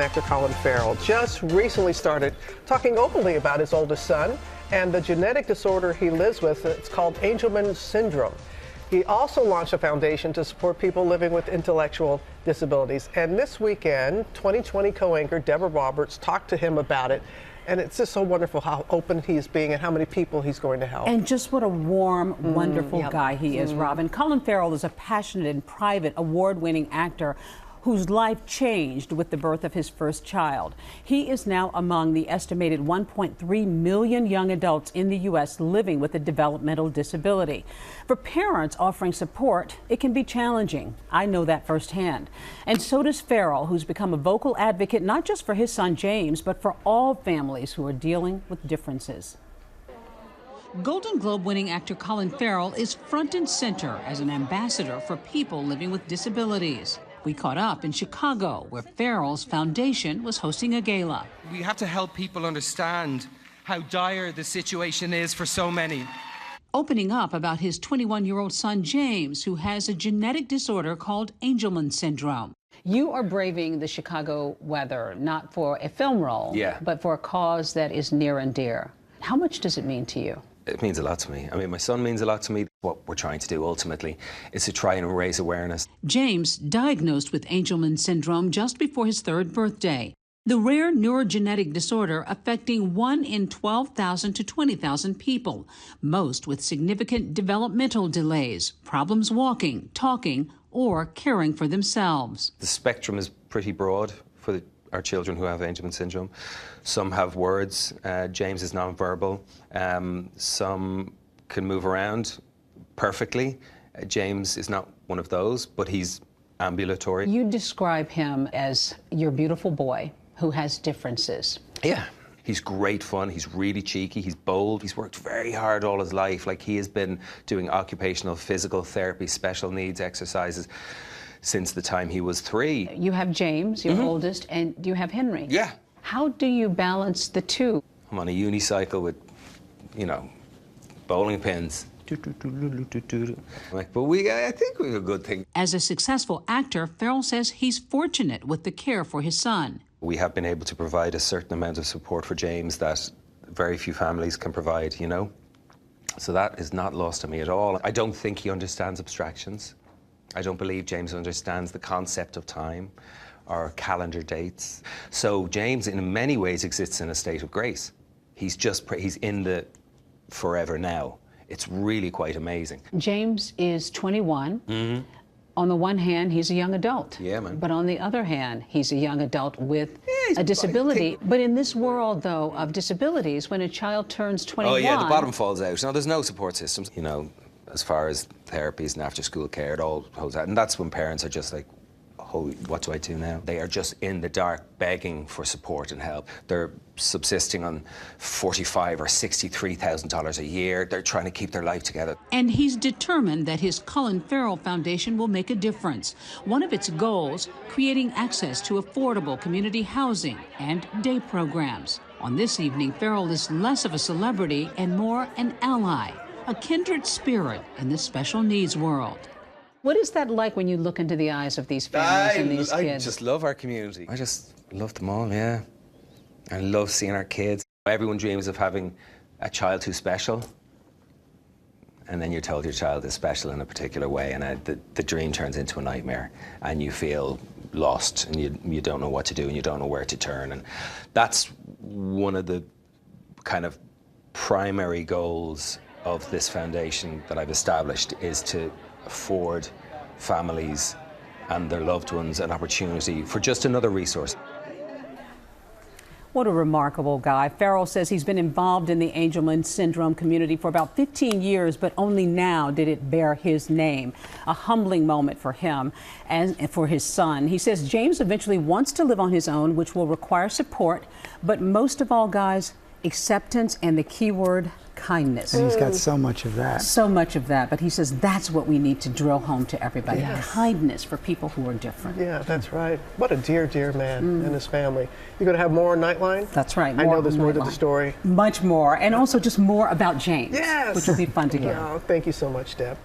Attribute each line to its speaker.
Speaker 1: Actor Colin Farrell just recently started talking openly about his oldest son and the genetic disorder he lives with. It's called Angelman syndrome. He also launched a foundation to support people living with intellectual disabilities. And this weekend, 2020 co-anchor Deborah Roberts talked to him about it. And it's just so wonderful how open he's being and how many people he's going to help.
Speaker 2: And just what a warm, wonderful guy he is, Robin. Colin Farrell is a passionate and private, award-winning actor whose life changed with the birth of his first child. He is now among the estimated 1.3 million young adults in the U.S. living with a developmental disability. For parents offering support, it can be challenging. I know that firsthand. And so does Farrell, who's become a vocal advocate not just for his son James, but for all families who are dealing with differences. Golden Globe-winning actor Colin Farrell is front and center as an ambassador for people living with disabilities. We caught up in Chicago, where Farrell's foundation was hosting a gala.
Speaker 3: We have to help people understand how dire the situation is for so many.
Speaker 2: Opening up about his 21-year-old son, James, who has a genetic disorder called Angelman syndrome. You are braving the Chicago weather, not for a film role, but for a cause that is near and dear. How much does it mean to you?
Speaker 4: It means a lot to me. I mean, my son means a lot to me. What we're trying to do ultimately is to try and raise awareness.
Speaker 2: James, diagnosed with Angelman syndrome just before his 3rd birthday, the rare neurogenetic disorder affecting 1 in 12,000 to 20,000 people, most with significant developmental delays, problems walking, talking, or caring for themselves.
Speaker 4: The spectrum is pretty broad for our children who have Angelman syndrome. Some have words. James is nonverbal. Some can move around perfectly. James is not one of those, but he's ambulatory.
Speaker 2: You describe him as your beautiful boy who has differences.
Speaker 4: Yeah. He's great fun. He's really cheeky. He's bold. He's worked very hard all his life. Like, he has been doing occupational physical therapy, special needs exercises since the time he was 3. You have James, your oldest, and you have Henry. Yeah. How do you balance the two? I'm on a unicycle with, bowling pins. Like, but I think we have a good thing.
Speaker 2: As a successful actor, Farrell says he's fortunate with the care for his son.
Speaker 4: We have been able to provide a certain amount of support for James that very few families can provide, So that is not lost to me at all. I don't think he understands abstractions. I don't believe James understands the concept of time or calendar dates. So James, in many ways, exists in a state of grace. He's in the forever now. It's really quite amazing. James is 21. On the one hand, he's a young adult. Yeah, man. But on the other hand, he's a young adult with a disability. But in this world, though, of disabilities, when a child turns 21... Oh, yeah, the bottom falls out. No, there's no support systems. As far as therapies and after-school care, it all holds out. And that's when parents are just like, oh, what do I do now? They are just in the dark begging for support and help. They're subsisting on $45,000 or $63,000 a year. They're trying to keep their life together.
Speaker 2: And he's determined that his Colin Farrell Foundation will make a difference. One of its goals, creating access to affordable community housing and day programs. On this evening, Farrell is less of a celebrity and more an ally, a kindred spirit in the special needs world. What is that like when you look into the eyes of these families and these kids?
Speaker 4: I just love our community. I just love them all, yeah. I love seeing our kids. Everyone dreams of having a child who's special, and then you're told your child is special in a particular way, and the dream turns into a nightmare, and you feel lost, and you don't know what to do, and you don't know where to turn. And that's one of the kind of primary goals of this foundation that I've established, is to afford families and their loved ones an opportunity for just another resource.
Speaker 2: What a remarkable guy. Farrell says he's been involved in the Angelman syndrome community for about 15 years, but only now did it bear his name. A humbling moment for him and for his son. He says James eventually wants to live on his own, which will require support, but most of all, guys, acceptance and the key word, kindness.
Speaker 5: And he's got so much of that.
Speaker 2: So much of that, but he says that's what we need to drill home to everybody. Yes. Kindness for people who are different.
Speaker 1: Yeah, that's right. What a dear, dear man and his family. You're going to have more on Nightline?
Speaker 2: That's right.
Speaker 1: I know there's more to the story.
Speaker 2: Much more, and also just more about James.
Speaker 1: Yes.
Speaker 2: Which will be fun to get.
Speaker 1: Oh, thank you so much, Deb.